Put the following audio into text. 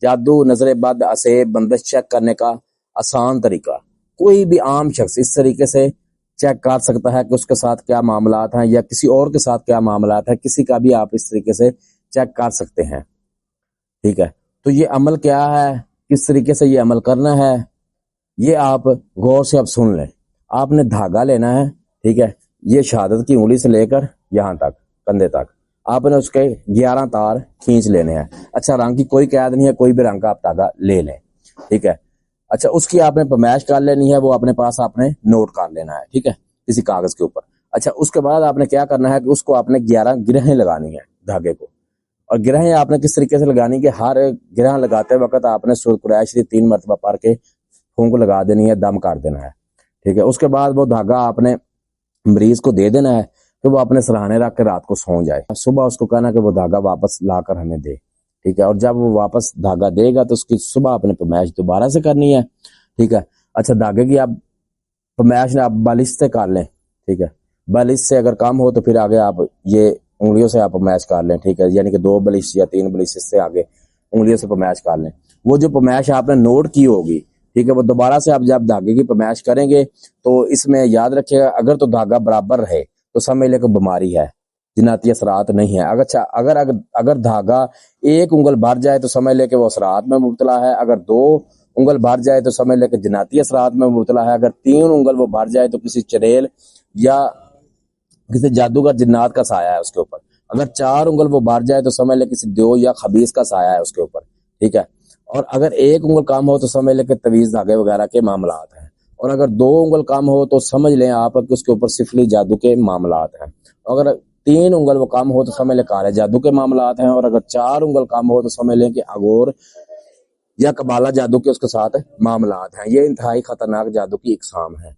جادو، نظر بد، اسیب، بندش چیک کرنے کا آسان طریقہ، کوئی بھی عام شخص اس طریقے سے چیک کر سکتا ہے کہ اس کے ساتھ کیا معاملات ہیں یا کسی اور کے ساتھ کیا معاملات ہیں، کسی کا بھی آپ اس طریقے سے چیک کر سکتے ہیں، ٹھیک ہے۔ تو یہ عمل کیا ہے، کس طریقے سے یہ عمل کرنا ہے، یہ آپ غور سے اب سن لیں۔ آپ نے دھاگا لینا ہے، ٹھیک ہے، یہ شہادت کی انگلی سے لے کر یہاں تک کندھے تک آپ نے اس کے 11 تار کھینچ لینے ہیں۔ اچھا، رنگ کی کوئی قید نہیں ہے، کوئی بھی رنگ کا آپ دھاگا لے لیں، ٹھیک ہے۔ اچھا، اس کی آپ نے پمائش کر لینی ہے، وہ اپنے پاس آپ نے نوٹ کر لینا ہے، ٹھیک ہے، کسی کاغذ کے اوپر۔ اچھا، اس کے بعد آپ نے کیا کرنا ہے کہ اس کو آپ نے 11 گرہیں لگانی ہے دھاگے کو، اور گرہیں آپ نے کس طریقے سے لگانی کہ ہر گرہ لگاتے وقت آپ نے سورۃ قریش شریف 3 مرتبہ پڑھ کے پھونک لگا دینی ہے، دم کر دینا ہے، ٹھیک ہے۔ اس کے بعد وہ دھاگا آپ نے مریض کو دے دینا ہے کہ وہ اپنے سرہانے رکھ کے رات کو سو جائے، صبح اس کو کہنا کہ وہ دھاگا واپس لا کر ہمیں دے، ٹھیک ہے۔ اور جب وہ واپس دھاگا دے گا تو اس کی صبح اپنے پمائش دوبارہ سے کرنی ہے، ٹھیک ہے۔ اچھا، دھاگے کی آپ پمائش نے آپ بالش سے کر لیں، ٹھیک ہے، بالش سے اگر کم ہو تو پھر آگے آپ یہ انگلیوں سے آپ پمائش کر لیں، ٹھیک ہے، یعنی کہ 2 بلش یا 3 بلش، اس سے آگے انگلیوں سے پمائش کر لیں۔ وہ جو پمائش آپ نے نوٹ کی ہوگی، ٹھیک ہے، وہ دوبارہ سے آپ جب دھاگے کی پمائش کریں گے تو اس میں یاد رکھیے گا اگر تو دھاگا برابر رہے تو سمجھ لے کہ بیماری ہے، جناتی اثرات نہیں ہے۔ اگر دھاگا 1 انگل بھر جائے تو سمجھ لے کہ وہ اثرات میں مبتلا ہے، اگر 2 انگل بھر جائے تو سمجھ لے کہ جناتی اثرات میں مبتلا ہے، اگر 3 انگل وہ بھر جائے تو کسی چڑیل یا کسی جادوگر جنات کا سایہ ہے اس کے اوپر، اگر 4 انگل وہ بھر جائے تو سمجھ لے کسی دیو یا خبیث کا سایہ ہے اس کے اوپر، ٹھیک ہے۔ اور اگر 1 انگل کم ہو تو سمجھ لیں کہ تویز دھاگے وغیرہ کے معاملات ہیں، اور اگر 2 انگل کم ہو تو سمجھ لیں آپ کہ اس کے اوپر سفلی جادو کے معاملات ہیں، اگر 3 انگل وہ کم ہو تو سمجھ لیں کالے جادو کے معاملات ہیں، اور اگر 4 انگل کم ہو تو سمجھ لیں کہ اغور یا کبالا جادو کے اس کے ساتھ معاملات ہیں۔ یہ انتہائی خطرناک جادو کی اقسام ہیں۔